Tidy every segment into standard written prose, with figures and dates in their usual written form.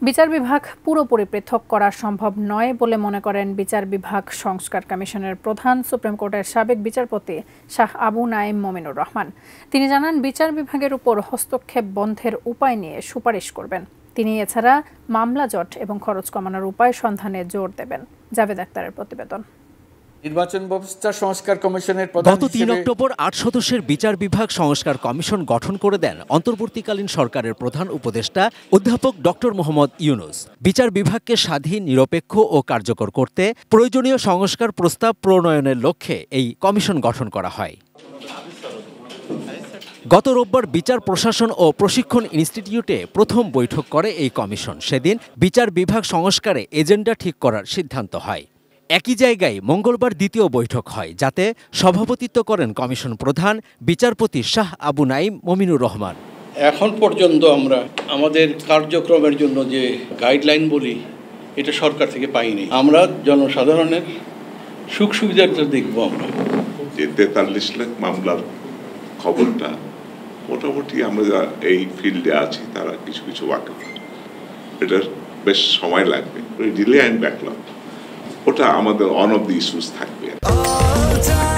বিচার বিভাগ পুরোপুরি পৃথক করা সম্ভব নয় বলে মনে করেন বিচার বিভাগ সংস্কার কমিশনের প্রধান সুপ্রিম কোর্টের সাবেক বিচারপতি শাহ আবু নাঈম মমিনুর রহমান। তিনি জানান, বিচার বিভাগের উপর হস্তক্ষেপ বন্ধের উপায় নিয়ে সুপারিশ করবেন। তিনি এছাড়া মামলা জট এবং খরচ কমানোর উপায় সন্ধানে জোর দেবেন। জাভেদ আখতারের প্রতিবেদন। নির্বাচন ব্যবস্থা সংস্কার কমিশনের গত ৩ অক্টোবর ৮ সদস্যের বিচার বিভাগ সংস্কার কমিশন গঠন করে দেন অন্তর্বর্তীকালীন সরকারের প্রধান উপদেষ্টা অধ্যাপক ডক্টর মোহাম্মদ ইউনূস। বিচার বিভাগকে স্বাধীন, নিরপেক্ষ ও কার্যকর করতে প্রয়োজনীয় সংস্কার প্রস্তাব প্রণয়নের লক্ষ্যে এই কমিশন গঠন করা হয়। গত রোববার বিচার প্রশাসন ও প্রশিক্ষণ ইনস্টিটিউটে প্রথম বৈঠক করে এই কমিশন। সেদিন বিচার বিভাগ সংস্কারে এজেন্ডা ঠিক করার সিদ্ধান্ত হয়। একই জায়গায় মঙ্গলবার দ্বিতীয় বৈঠক হয়, যাতে সভাপতিত্ব করেন কমিশন প্রধান বিচারপতি শাহ আবু নাঈম মমিনুর রহমান। এখন পর্যন্ত আমরা আমাদের কার্যক্রমের জন্য যে গাইডলাইন বলি, এটা সরকার থেকে পাইনি। আমরা জনসাধারণের সুখ সুবিধাটা দেখবো। আমরা যে 43 লাখ মামলার খবরটা মোটামুটি আমরা এই ফিল্ডে আছি তারা কিছু কিছু ওয়াকিফ, এটার বেশ সময় লাগবে। ডিলে অ্যান্ড ব্যাকলগ ওটা আমাদের অন অফ দি ইস্যুস থাকবে।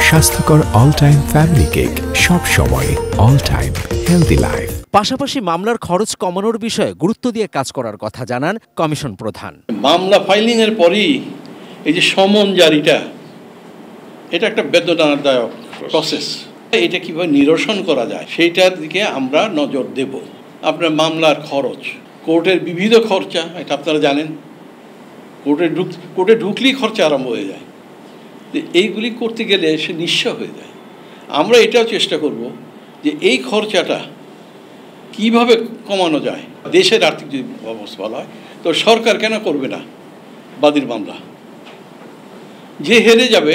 স্বাস্থ্যকর অল টাইম ফ্যামিলি কেক, সব সময় অল টাইম হেলদি লাইফ। পাশাপাশি মামলার খরচ কমানোর বিষয়ে গুরুত্ব দিয়ে কাজ করার কথা জানান কমিশন প্রধান। মামলা ফাইলিং এর পরই এই যে সমন জারিটা, এটা একটা বেদনাদায়ক প্রসেস। এটা কিভাবে নিরসন করা যায় সেইটার দিকে আমরা নজর দেব। আপনার মামলার খরচ, কোর্টের বিবিধ খরচা, এটা আপনারা জানেন। কোর্টে ঢুকলেই খরচা আরম্ভ হয়ে যায়। এইগুলি করতে গেলে সে নিঃস্ব হয়ে যায়। আমরা এটাও চেষ্টা করব যে এই খরচাটা কিভাবে কমানো যায়। দেশের আর্থিক যদি অবস্থা ভালো হয় তো সরকার কেন করবে না বাদীর মামলা? যে হেরে যাবে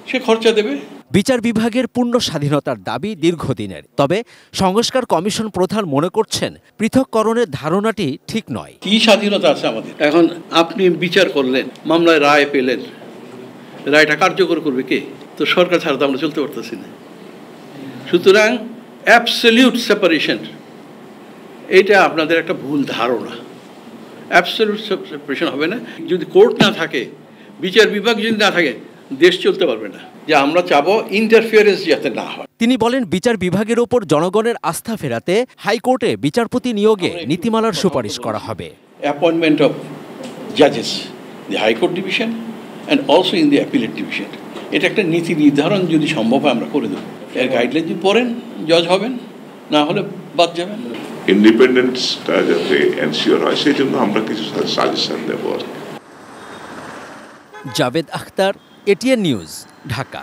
সে খরচা দেবে। বিচার বিভাগের পূর্ণ স্বাধীনতার দাবি দীর্ঘদিনের। তবে সংস্কার কমিশন প্রধান মনে করছেন পৃথককরণের ধারণাটি ঠিক নয়। কি স্বাধীনতা আছে আমাদের? এখন আপনি বিচার করলেন, মামলায় রায় পেলেন, রায়টা কার্যকর করবে কে? তো সরকার ছাড়া তো আমরা চলতে পারতেছি না। সুতরাং অ্যাবসলিউট সেপারেশন, এটা আপনাদের একটা ভুল ধারণা। অ্যাবসলিউট সেপারেশন হবে না। যদি কোর্ট না থাকে, বিচার বিভাগ যদি না থাকে, দেশ চলতে পারবে না। যে আমরা চাবো ইন্টারফিয়ারেন্স যাতে না হয়। তিনি বলেন, বিচার বিভাগের ওপর জনগণের আস্থা ফেরাতে হাইকোর্টে বিচারপতি নিয়োগে নীতিমালার সুপারিশ করা হবে। অ্যাপয়েন্টমেন্ট অফ জাজেস, the high court division and also in the appellate division, এটা একটা নীতি নির্ধারণ যদি সম্ভব হয় আমরা করে দেবো। এর গাইডলাইন যদি পড়েন, জজ হবেন, না হলে বাদ যাবেন। ইন্ডিপেন্ডেন্সটা যাতে এনশিওর হয় সেই জন্য আমরা কিছু সাজেশন দেবো। Javed Akhtar, ATN news, Dhaka.